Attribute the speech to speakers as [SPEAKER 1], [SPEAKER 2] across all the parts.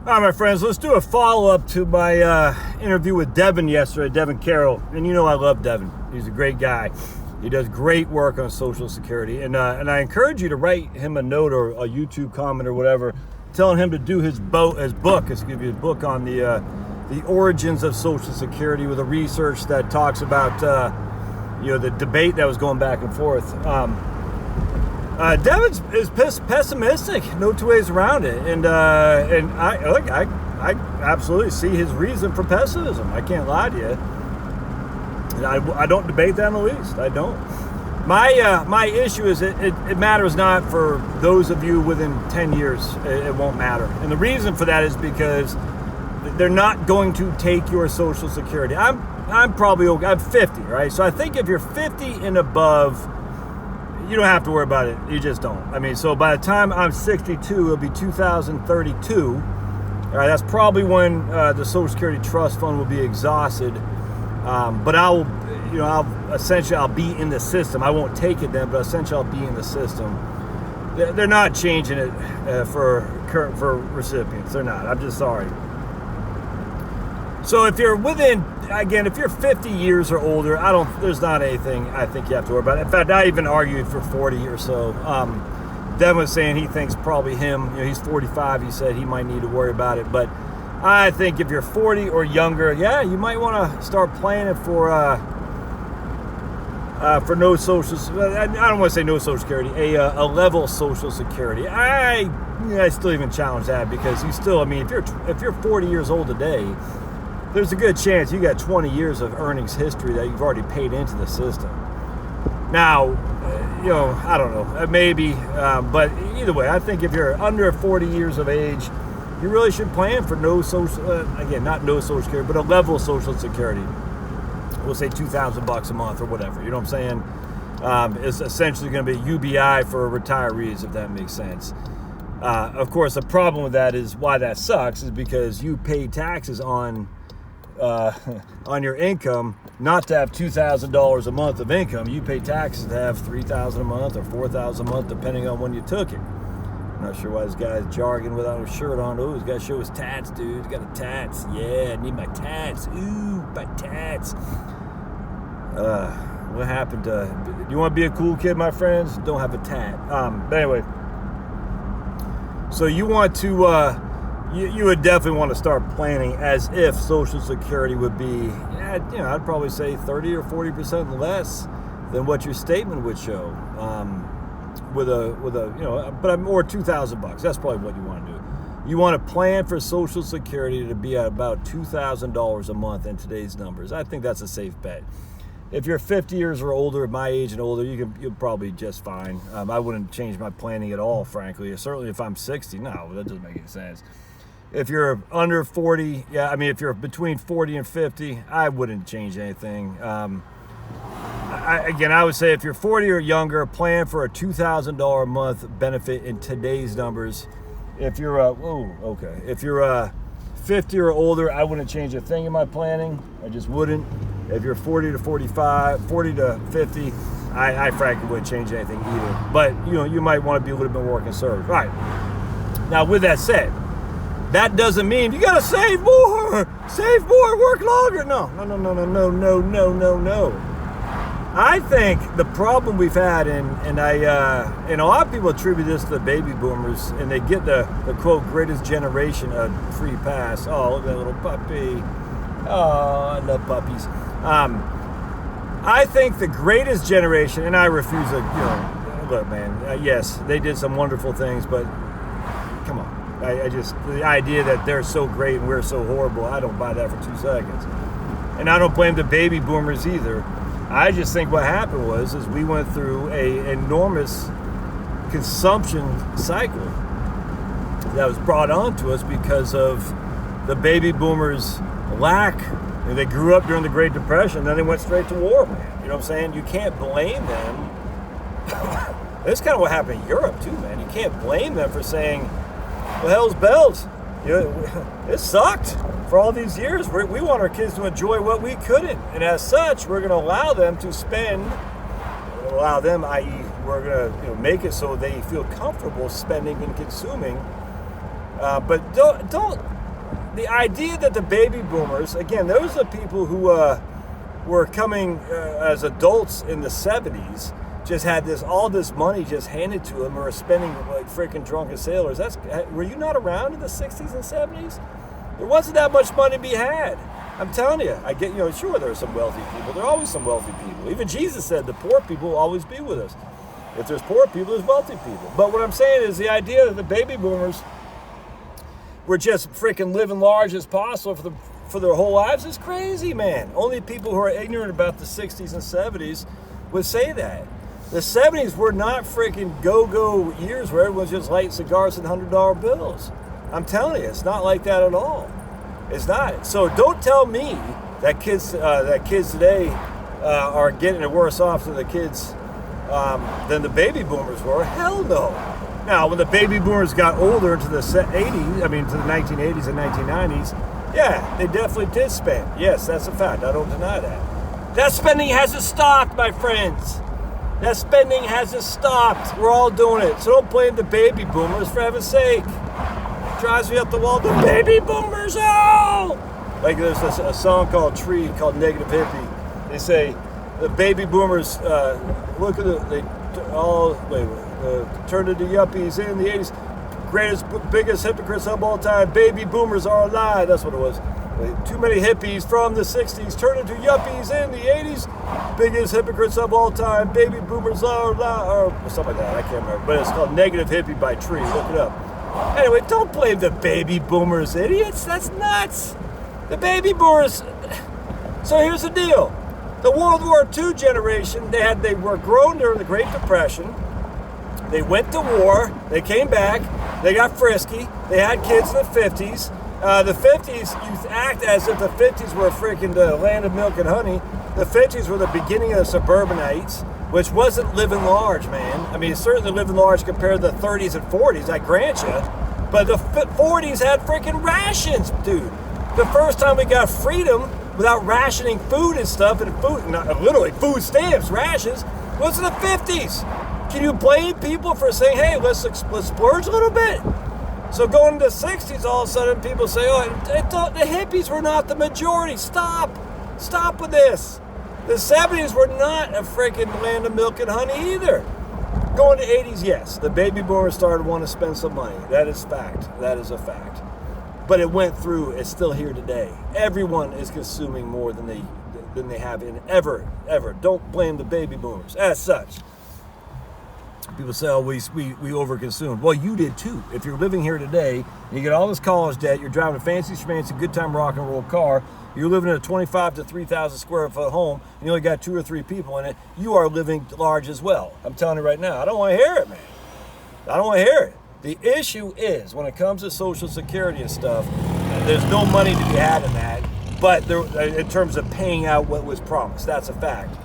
[SPEAKER 1] All right, my friends, let's do a follow-up to my interview with Devin yesterday, Devin Carroll. And you know I love Devin. He's a great guy. He does great work on Social Security. And I encourage you to write him a note or a YouTube comment or whatever, telling him to do his book on the origins of Social Security, with a research that talks about the debate that was going back and forth. Devin is pessimistic, no two ways around it, and I absolutely see his reason for pessimism. I can't lie to you. And I don't debate that in the least. I don't. My issue is it matters not for those of you within 10 years. It won't matter, and the reason for that is because they're not going to take your Social Security. I'm probably okay. I'm 50, right? So I think if you're 50 and above, you don't have to worry about it. You just don't. I mean, so by the time I'm 62, it'll be 2032. All right, that's probably when the Social Security Trust Fund will be exhausted. But I'll be in the system. I won't take it then, but essentially I'll be in the system. They're not changing it for recipients. They're not. I'm just sorry. So if you're if you're 50 years or older, there's not anything I think you have to worry about. In fact, I even argued for 40 or so. Devin was saying he thinks probably he's 45. He said he might need to worry about it. But I think if you're 40 or younger, yeah, you might want to start planning for no social. I don't want to say no Social Security, a level Social Security. I still even challenge that, because you still, if you're 40 years old today, there's a good chance you got 20 years of earnings history that you've already paid into the system. Now, I don't know, maybe, but either way, I think if you're under 40 years of age, you really should plan for not no Social Security, but a level Social Security. We'll say $2,000 a month or whatever. You know what I'm saying? It's essentially going to be UBI for retirees, if that makes sense. Of course, the problem with that is why that sucks is because you pay taxes on your income, not to have $2,000 a month of income. You pay taxes to have $3,000 a month or $4,000 a month, depending on when you took it. I'm not sure why this guy's jargon without his shirt on. Oh, he's got to show his tats, dude. He's got a tats. Yeah, I need my tats. Ooh, my tats. What happened to... You want to be a cool kid, my friends? Don't have a tat. But anyway. So you want to... You would definitely want to start planning as if Social Security would be, I'd probably say 30 or 40% less than what your statement would show, or $2,000. That's probably what you want to do. You want to plan for Social Security to be at about $2,000 a month in today's numbers. I think that's a safe bet. If you're 50 years or older, my age and older, you'll probably just fine. I wouldn't change my planning at all, frankly. Certainly if I'm 60, no, that doesn't make any sense. If you're under 40, if you're between 40 and 50, I wouldn't change anything. I would say if you're 40 or younger, plan for a $2,000 a month benefit in today's numbers. If you're if you're 50 or older, I wouldn't change a thing in my planning. I just wouldn't. If you're 40 to 50, I frankly wouldn't change anything either. But you might want to be a little bit more conservative. All right. Now, with that said, that doesn't mean you gotta save more, work longer. No. I think the problem we've had, and a lot of people attribute this to the baby boomers, and they get the quote greatest generation a free pass. Oh, look at that little puppy. Oh, I love puppies. I think the greatest generation, and I refuse to, look, man. Yes, they did some wonderful things, but come on. The idea that they're so great and we're so horrible, I don't buy that for 2 seconds. And I don't blame the baby boomers either. I just think what happened was we went through an enormous consumption cycle that was brought on to us because of the baby boomers' lack. They grew up during the Great Depression, then they went straight to war, man. You know what I'm saying? You can't blame them. That's kind of what happened in Europe too, man. You can't blame them for saying, well, hell's bells. It sucked for all these years. We want our kids to enjoy what we couldn't. And as such, we're going to allow them to spend, i.e. we're going to make it so they feel comfortable spending and consuming But don't. The idea that the baby boomers, again, those are people who were coming as adults in the 70s, just had all this money just handed to them, or were spending like freaking drunken sailors. Were you not around in the 60s and 70s? There wasn't that much money to be had. I'm telling you, sure, there are some wealthy people. There are always some wealthy people. Even Jesus said the poor people will always be with us. If there's poor people, there's wealthy people. But what I'm saying is the idea that the baby boomers were just freaking living large as possible for their whole lives is crazy, man. Only people who are ignorant about the 60s and 70s would say that. The 70s were not freaking go-go years where everyone's just lighting cigars and $100 bills. I'm telling you, it's not like that at all. It's not. So don't tell me that kids today are getting worse off than the kids than the baby boomers were. Hell no. Now, when the baby boomers got older into the 80s, to the 1980s and 1990s, yeah, they definitely did spend. Yes, that's a fact. I don't deny that. That spending hasn't stopped, my friends. That spending hasn't stopped. We're all doing it. So don't blame the baby boomers, for heaven's sake. It drives me up the wall. The baby boomers, oh! Like there's a song called Tree, called Negative Hippie. They say the baby boomers, look at they all, turned into yuppies in the 80s. Greatest, biggest hypocrites of all time. Baby boomers are alive. That's what it was. Too many hippies from the 60s turned into yuppies in the 80s. Biggest hypocrites of all time. Baby boomers are alive. Or something like that. I can't remember. But it's called Negative Hippie by Tree. Look it up. Anyway, don't blame the baby boomers, idiots. That's nuts. The baby boomers. So here's the deal. The World War II generation, they were grown during the Great Depression. They went to war. They came back. They got frisky. They had kids in the 50s. The 50s, you act as if the 50s were freaking the land of milk and honey. The 50s were the beginning of the suburbanites, which wasn't living large, man. It's certainly living large compared to the 30s and 40s, I grant you. But the 40s had freaking rations, dude. The first time we got freedom without rationing food and stuff, and literally food stamps, rations, was in the 50s. Can you blame people for saying, hey, let's splurge a little bit? So going into the 60s, all of a sudden people say, the hippies were not the majority. Stop with this. The 70s were not a freaking land of milk and honey either. Going to 80s, yes, the baby boomers started wanting to spend some money. That is fact. That is a fact. But it went through. It's still here today. Everyone is consuming more than they have in ever. Don't blame the baby boomers as such. People say, we overconsumed. Well, you did too. If you're living here today, and you get all this college debt, you're driving a fancy schmancy, good time rock and roll car, you're living in a 25 to 3,000 square foot home, and you only got 2 or 3 people in it, you are living large as well. I'm telling you right now, I don't want to hear it, man. I don't want to hear it. The issue is, when it comes to Social Security and stuff, there's no money to be had in that, but in terms of paying out what was promised, that's a fact.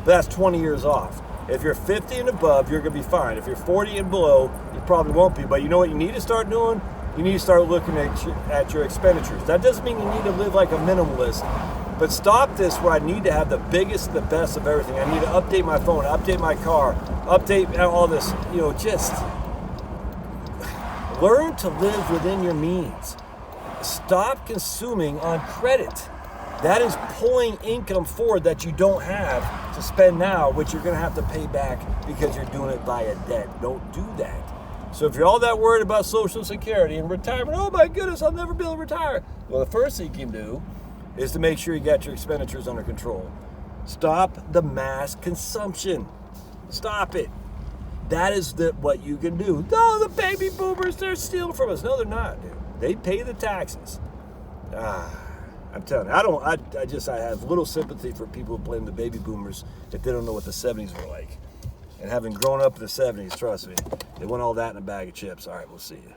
[SPEAKER 1] But that's 20 years off. If you're 50 and above, you're going to be fine. If you're 40 and below, you probably won't be. But you know what you need to start doing? You need to start looking at your expenditures. That doesn't mean you need to live like a minimalist. But stop this where I need to have the biggest, the best of everything. I need to update my phone, update my car, update all this. Just learn to live within your means. Stop consuming on credit. That is pulling income forward that you don't have to spend now, which you're going to have to pay back because you're doing it via debt. Don't do that. So if you're all that worried about Social Security and retirement, oh my goodness, I'll never be able to retire. Well, the first thing you can do is to make sure you got your expenditures under control. Stop the mass consumption. Stop it. That is what you can do. No, the baby boomers, they're stealing from us. No, they're not, dude. They pay the taxes. I'm telling you, I have little sympathy for people who blame the baby boomers if they don't know what the 70s were like. And having grown up in the 70s, trust me, they want all that in a bag of chips. All right, we'll see you.